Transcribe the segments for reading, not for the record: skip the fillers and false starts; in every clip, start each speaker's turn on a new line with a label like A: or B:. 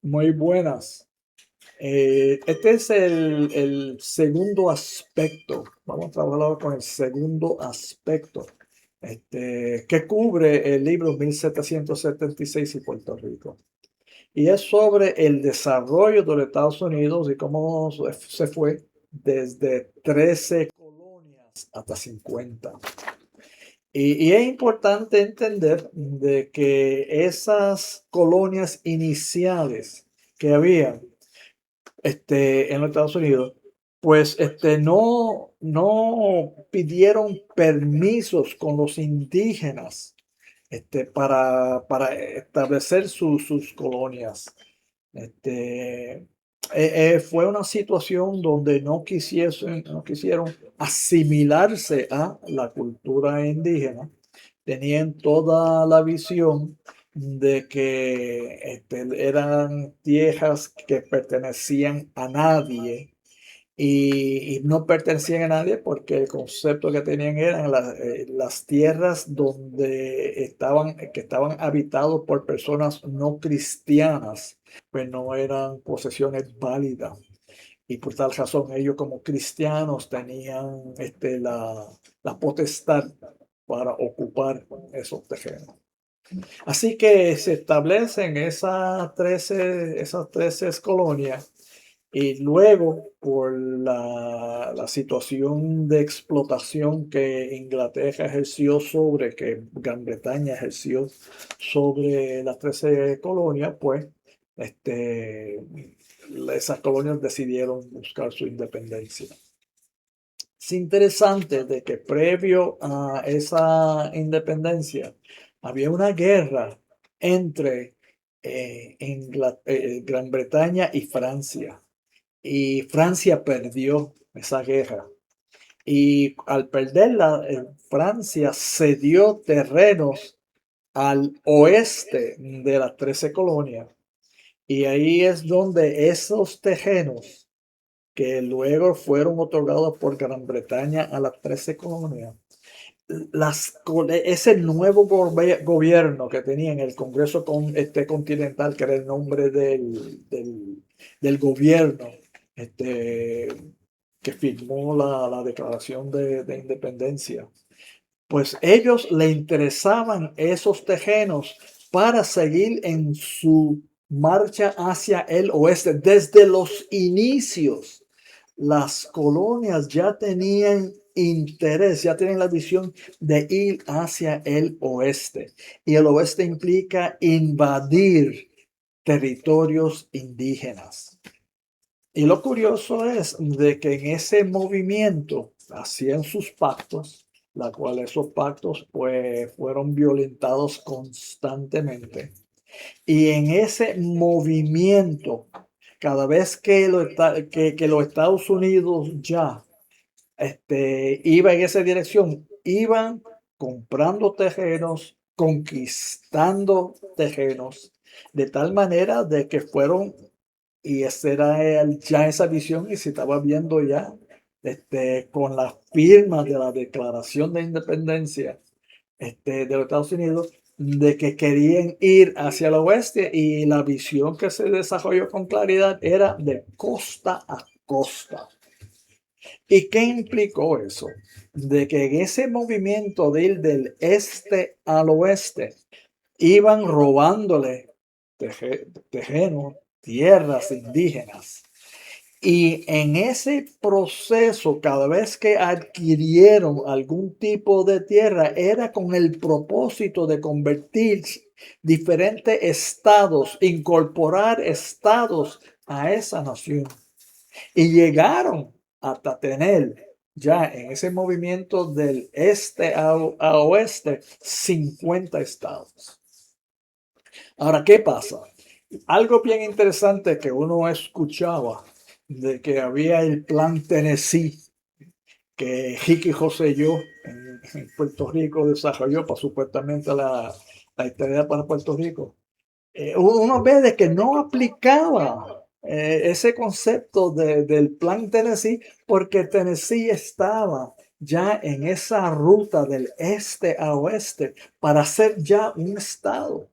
A: Muy buenas. Este es el segundo aspecto. Vamos a trabajar ahora con el segundo aspecto, que cubre el libro 1776 y Puerto Rico. Y es sobre el desarrollo de los Estados Unidos y cómo se fue desde 13 colonias hasta 50. Y es importante entender de que esas colonias iniciales que había en los Estados Unidos, pues no pidieron permisos con los indígenas para establecer sus colonias. Este, Fue una situación donde no quisieron asimilarse a la cultura indígena. Tenían toda la visión de que eran tierras que pertenecían a nadie y no pertenecían a nadie porque el concepto que tenían eran las tierras que estaban habitados por personas no cristianas, pues no eran posesiones válidas. Y por tal razón ellos como cristianos tenían la potestad para ocupar esos terrenos. Así que se establecen esas 13 colonias y luego, por la situación de explotación que Inglaterra ejerció que Gran Bretaña ejerció sobre las 13 colonias, pues este, esas colonias decidieron buscar su independencia. Es interesante de que previo a esa independencia había una guerra entre Gran Bretaña y Francia. Y Francia perdió esa guerra. Y al perderla, Francia cedió terrenos al oeste de las 13 colonias. Y ahí es donde esos terrenos que luego fueron otorgados por Gran Bretaña a las 13 colonias, ese nuevo gobierno que tenía en el Congreso Continental, que era el nombre del gobierno este, que firmó la Declaración de Independencia, pues ellos le interesaban esos terrenos para seguir en su marcha hacia el oeste. Desde los inicios, las colonias ya tenían interés, ya tienen la visión de ir hacia el oeste. Y el oeste implica invadir territorios indígenas. Y lo curioso es de que en ese movimiento hacían sus pactos, la cual esos pactos pues fueron violentados constantemente. Y en ese movimiento, cada vez que los Estados Unidos ya iba en esa dirección, iban comprando terrenos, conquistando terrenos, de tal manera de que fueron, y esa era ya esa visión, y se estaba viendo ya con la firma de la Declaración de Independencia de los Estados Unidos, de que querían ir hacia el oeste, y la visión que se desarrolló con claridad era de costa a costa. ¿Y qué implicó eso? De que en ese movimiento de ir del este al oeste, iban robándole terrenos, tierras indígenas. Y en ese proceso, cada vez que adquirieron algún tipo de tierra, era con el propósito de convertir diferentes estados, incorporar estados a esa nación. Y llegaron hasta tener ya en ese movimiento del este a oeste 50 estados. Ahora, ¿qué pasa? Algo bien interesante que uno escuchaba de que había el plan Tennessee que Ricky Rosselló en Puerto Rico desarrolló para supuestamente la estabilidad para Puerto Rico. Uno ve de que no aplicaba ese concepto del plan Tennessee, porque Tennessee estaba ya en esa ruta del este a oeste para ser ya un estado.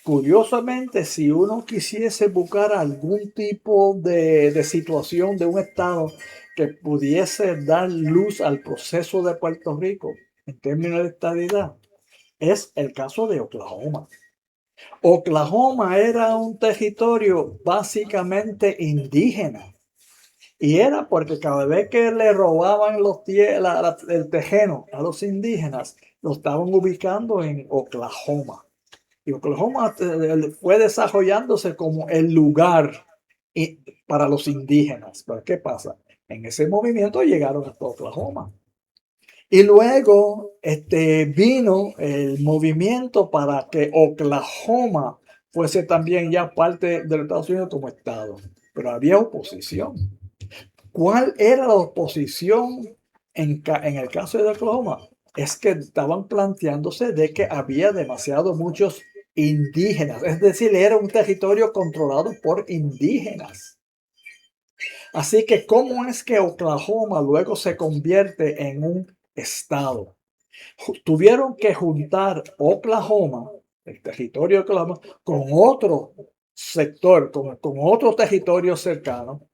A: Curiosamente, si uno quisiese buscar algún tipo de situación de un estado que pudiese dar luz al proceso de Puerto Rico en términos de estadidad, es el caso de Oklahoma. Oklahoma era un territorio básicamente indígena. Y era porque cada vez que le robaban el terreno a los indígenas, lo estaban ubicando en Oklahoma. Y Oklahoma fue desarrollándose como el lugar para los indígenas. Pero ¿qué pasa? En ese movimiento llegaron hasta Oklahoma. Y luego vino el movimiento para que Oklahoma fuese también ya parte de los Estados Unidos como estado. Pero había oposición. ¿Cuál era la oposición en el caso de Oklahoma? Es que estaban planteándose de que había demasiado muchos indígenas, es decir, era un territorio controlado por indígenas. Así que, ¿cómo es que Oklahoma luego se convierte en un estado? Tuvieron que juntar Oklahoma, el territorio de Oklahoma, con otro sector, con otro territorio cercano.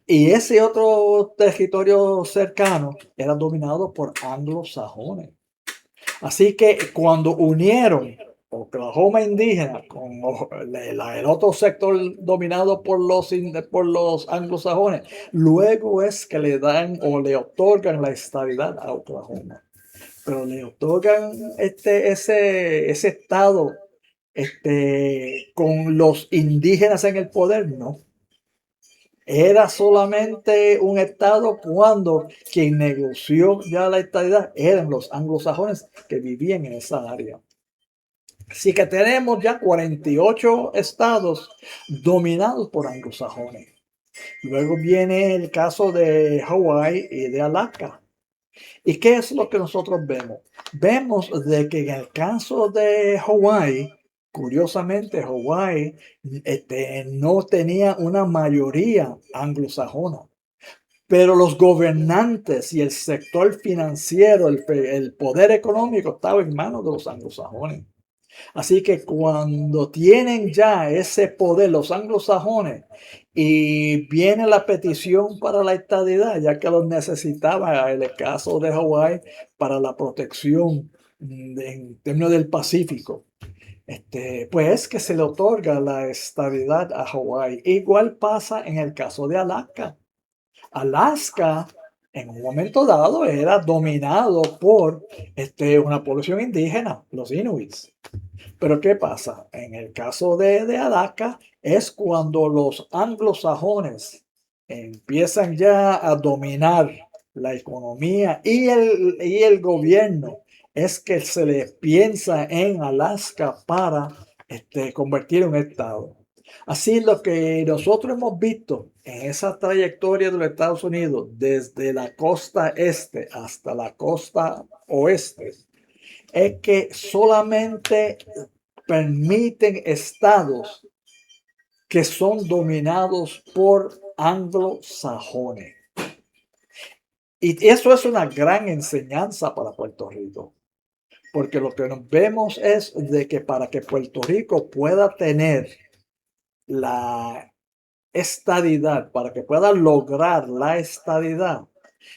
A: Y ese otro territorio cercano era dominado por anglosajones. Así que cuando unieron Oklahoma indígena con el otro sector dominado por los anglosajones, luego es que le dan o le otorgan la estabilidad a Oklahoma. Pero le otorgan ese estado con los indígenas en el poder, no. Era solamente un estado cuando quien negoció ya la estadidad eran los anglosajones que vivían en esa área. Así que tenemos ya 48 estados dominados por anglosajones. Luego viene el caso de Hawái y de Alaska. ¿Y qué es lo que nosotros vemos? Vemos de que en el caso de Hawái, curiosamente, Hawái no tenía una mayoría anglosajona, pero los gobernantes y el sector financiero, el poder económico estaba en manos de los anglosajones. Así que cuando tienen ya ese poder los anglosajones y viene la petición para la estadidad, ya que los necesitaba en el caso de Hawái para la protección en términos del Pacífico, pues que se le otorga la estadidad a Hawái. Igual pasa en el caso de Alaska. Alaska en un momento dado era dominado por una población indígena, los inuits. Pero ¿qué pasa? En el caso de Alaska es cuando los anglosajones empiezan ya a dominar la economía y el gobierno, es que se les piensa en Alaska para convertir en un estado. Así lo que nosotros hemos visto en esa trayectoria de los Estados Unidos, desde la costa este hasta la costa oeste, es que solamente permiten estados que son dominados por anglosajones. Y eso es una gran enseñanza para Puerto Rico, porque lo que nos vemos es de que para que Puerto Rico pueda tener la estadidad, para que pueda lograr la estadidad,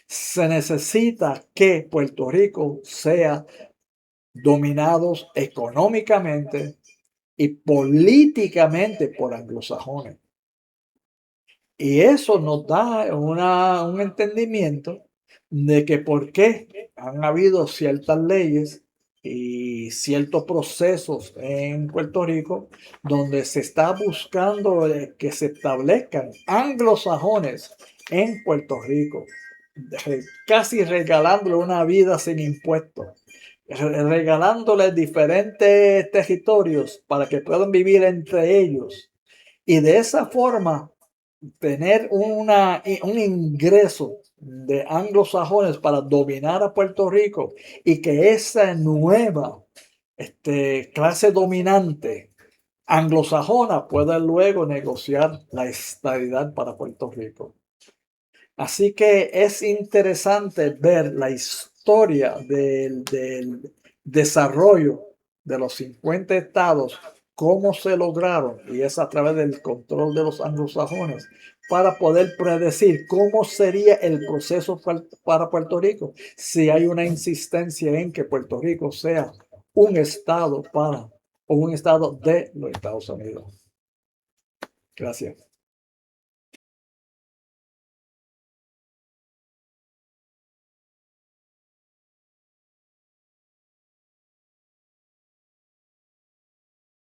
A: se necesita que Puerto Rico sea dominados económicamente y políticamente por anglosajones. Y eso nos da un entendimiento de que por qué han habido ciertas leyes y ciertos procesos en Puerto Rico donde se está buscando que se establezcan anglosajones en Puerto Rico, casi regalándole una vida sin impuestos, regalándoles diferentes territorios para que puedan vivir entre ellos y de esa forma tener un ingreso de anglosajones para dominar a Puerto Rico y que esa nueva clase dominante anglosajona pueda luego negociar la estabilidad para Puerto Rico. Así que es interesante ver la historia del desarrollo de los 50 estados, cómo se lograron, y es a través del control de los anglosajones, para poder predecir cómo sería el proceso para Puerto Rico si hay una insistencia en que Puerto Rico sea un estado o un estado de los Estados Unidos. Gracias.